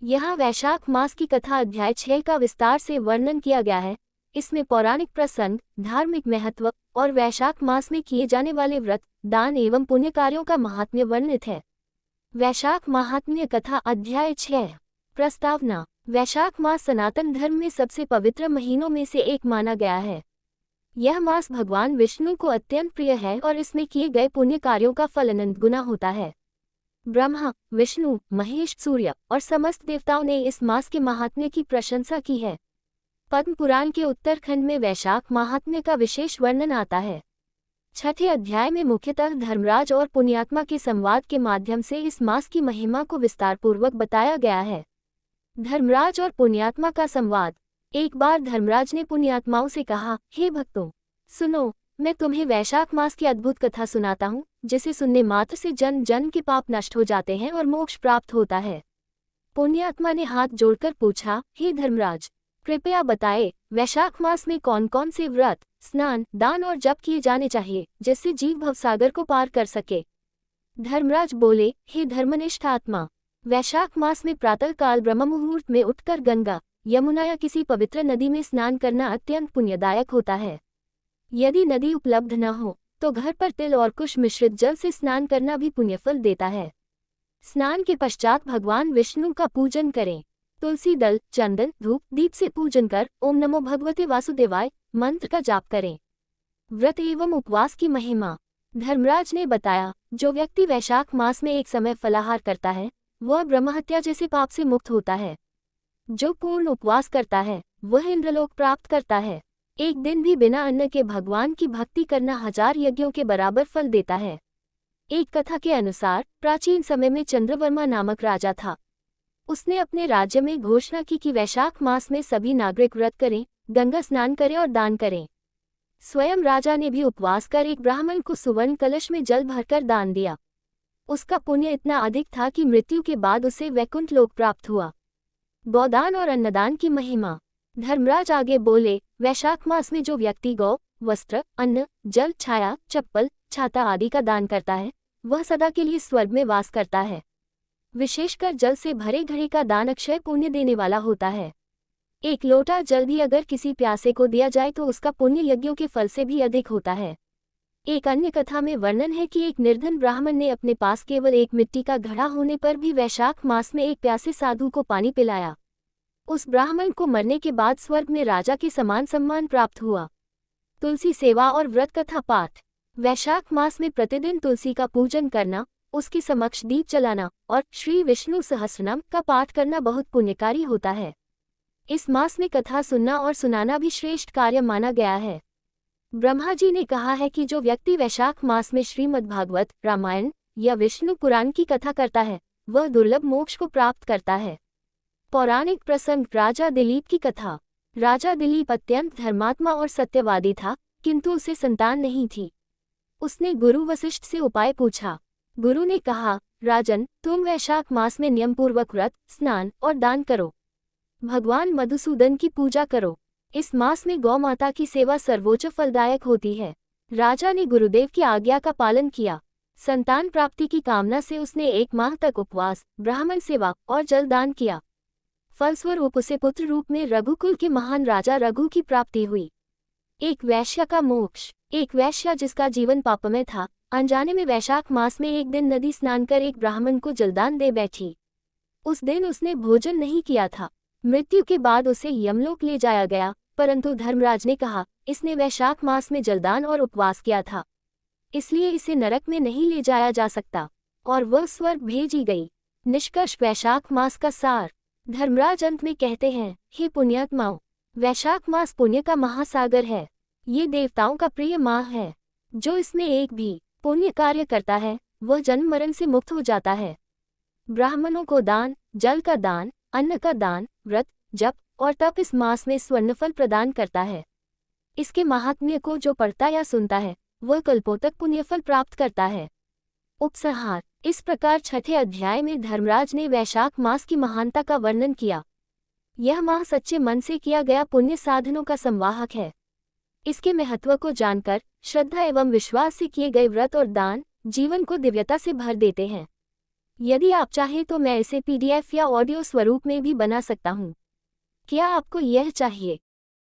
यहाँ वैशाख मास की कथा अध्याय 6 का विस्तार से वर्णन किया गया है। इसमें पौराणिक प्रसंग, धार्मिक महत्व और वैशाख मास में किए जाने वाले व्रत, दान एवं पुण्य कार्यों का महात्म्य वर्णित है। वैशाख महात्म्य कथा अध्याय 6। प्रस्तावना। वैशाख मास सनातन धर्म में सबसे पवित्र महीनों में से एक माना गया है। यह मास भगवान विष्णु को अत्यंत प्रिय है और इसमें किए गए पुण्य कार्यों का फल अनंत गुना होता है। ब्रह्मा, विष्णु, महेश, सूर्य और समस्त देवताओं ने इस मास के महात्म्य की प्रशंसा की है। पद्म पुराण के उत्तरखंड में वैशाख महात्म्य का विशेष वर्णन आता है। छठे अध्याय में मुख्यतः धर्मराज और पुण्यात्मा के संवाद के माध्यम से इस मास की महिमा को विस्तारपूर्वक बताया गया है। धर्मराज और पुण्यात्मा का संवाद। एक बार धर्मराज ने पुण्यात्माओं से कहा, हे भक्तों, सुनो, मैं तुम्हें वैशाख मास की अद्भुत कथा सुनाता हूँ, जिसे सुनने मात्र से जन्म जन्म के पाप नष्ट हो जाते हैं और मोक्ष प्राप्त होता है। पुण्यात्मा ने हाथ जोड़कर पूछा, हे धर्मराज, कृपया बताएं, वैशाख मास में कौन कौन से व्रत, स्नान, दान और जप किए जाने चाहिए, जिससे जीव भवसागर को पार कर सके। धर्मराज बोले, हे धर्मनिष्ठ आत्मा, वैशाख मास में प्रातः काल ब्रह्म मुहूर्त में उठकर गंगा, यमुना या किसी पवित्र नदी में स्नान करना अत्यंत पुण्यदायक होता है। यदि नदी उपलब्ध न हो तो घर पर तिल और कुश मिश्रित जल से स्नान करना भी पुण्यफल देता है। स्नान के पश्चात भगवान विष्णु का पूजन करें। तुलसी दल, चंदन, धूप, दीप से पूजन कर ओम नमो भगवते वासुदेवाय मंत्र का जाप करें। व्रत एवं उपवास की महिमा। धर्मराज ने बताया, जो व्यक्ति वैशाख मास में एक समय फलाहार करता है, वह ब्रह्महत्या जैसे पाप से मुक्त होता है। जो पूर्ण उपवास करता है, वह इंद्रलोक प्राप्त करता है। एक दिन भी बिना अन्न के भगवान की भक्ति करना 1000 यज्ञों के बराबर फल देता है। एक कथा के अनुसार प्राचीन समय में चंद्रवर्मा नामक राजा था। उसने अपने राज्य में घोषणा की कि वैशाख मास में सभी नागरिक व्रत करें, गंगा स्नान करें और दान करें। स्वयं राजा ने भी उपवास कर एक ब्राह्मण को सुवर्ण कलश में जल भरकर दान दिया। उसका पुण्य इतना अधिक था कि मृत्यु के बाद उसे वैकुंठ लोक प्राप्त हुआ। गौदान और अन्नदान की महिमा। धर्मराज आगे बोले, वैशाख मास में जो व्यक्ति गौ, वस्त्र, अन्न, जल, छाया, चप्पल, छाता आदि का दान करता है, वह सदा के लिए स्वर्ग में वास करता है। विशेषकर जल से भरे घड़े का दान अक्षय पुण्य देने वाला होता है। एक लोटा जल भी अगर किसी प्यासे को दिया जाए तो उसका पुण्य यज्ञों के फल से भी अधिक होता है। एक अन्य कथा में वर्णन है कि एक निर्धन ब्राह्मण ने अपने पास केवल एक मिट्टी का घड़ा होने पर भी वैशाख मास में एक प्यासे साधु को पानी पिलाया। उस ब्राह्मण को मरने के बाद स्वर्ग में राजा के समान सम्मान प्राप्त हुआ। तुलसी सेवा और व्रत कथा पाठ। वैशाख मास में प्रतिदिन तुलसी का पूजन करना, उसके समक्ष दीप जलाना और श्री विष्णु सहस्रनाम का पाठ करना बहुत पुण्यकारी होता है। इस मास में कथा सुनना और सुनाना भी श्रेष्ठ कार्य माना गया है। ब्रह्मा जी ने कहा है कि जो व्यक्ति वैशाख मास में श्रीमद्भागवत, रामायण या विष्णु पुराण की कथा करता है, वह दुर्लभ मोक्ष को प्राप्त करता है। पौराणिक प्रसंग। राजा दिलीप की कथा। राजा दिलीप अत्यंत धर्मात्मा और सत्यवादी था, किंतु उसे संतान नहीं थी। उसने गुरु वशिष्ठ से उपाय पूछा। गुरु ने कहा, राजन, तुम वैशाख मास में नियमपूर्वक व्रत, स्नान और दान करो। भगवान मधुसूदन की पूजा करो। इस मास में गौ माता की सेवा सर्वोच्च फलदायक होती है। राजा ने गुरुदेव की आज्ञा का पालन किया। संतान प्राप्ति की कामना से उसने 1 माह तक उपवास, ब्राह्मण सेवा और जल दान किया। फलस्वरूप उसे पुत्र रूप में रघुकुल के महान राजा रघु की प्राप्ति हुई। एक वैश्य का मोक्ष। एक वैश्य जिसका जीवन पापमय था, अनजाने में वैशाख मास में एक दिन नदी स्नान कर एक ब्राह्मण को जलदान दे बैठी। उस दिन उसने भोजन नहीं किया था। मृत्यु के बाद उसे यमलोक ले जाया गया, परंतु धर्मराज ने कहा, इसने वैशाख मास में जलदान और उपवास किया था, इसलिए इसे नरक में नहीं ले जाया जा सकता, और वह स्वर्ग भेजी गई। निष्कर्ष। वैशाख मास का सार। धर्मराज अंत में कहते हैं, हे पुण्यात्माओं, वैशाख मास पुण्य का महासागर है। ये देवताओं का प्रिय माह है। जो इसमें एक भी पुण्य कार्य करता है, वह जन्म मरण से मुक्त हो जाता है। ब्राह्मणों को दान, जल का दान, अन्न का दान, व्रत, जप और तप इस मास में स्वर्णफल प्रदान करता है। इसके महात्म्य को जो पढ़ता या सुनता है, वह कल्पों तक पुण्यफल प्राप्त करता है। उपसंहार। इस प्रकार छठे अध्याय में धर्मराज ने वैशाख मास की महानता का वर्णन किया। यह माह सच्चे मन से किया गया पुण्य साधनों का संवाहक है। इसके महत्व को जानकर श्रद्धा एवं विश्वास से किए गए व्रत और दान जीवन को दिव्यता से भर देते हैं। यदि आप चाहें तो मैं इसे PDF या ऑडियो स्वरूप में भी बना सकता हूँ। क्या आपको यह चाहिए?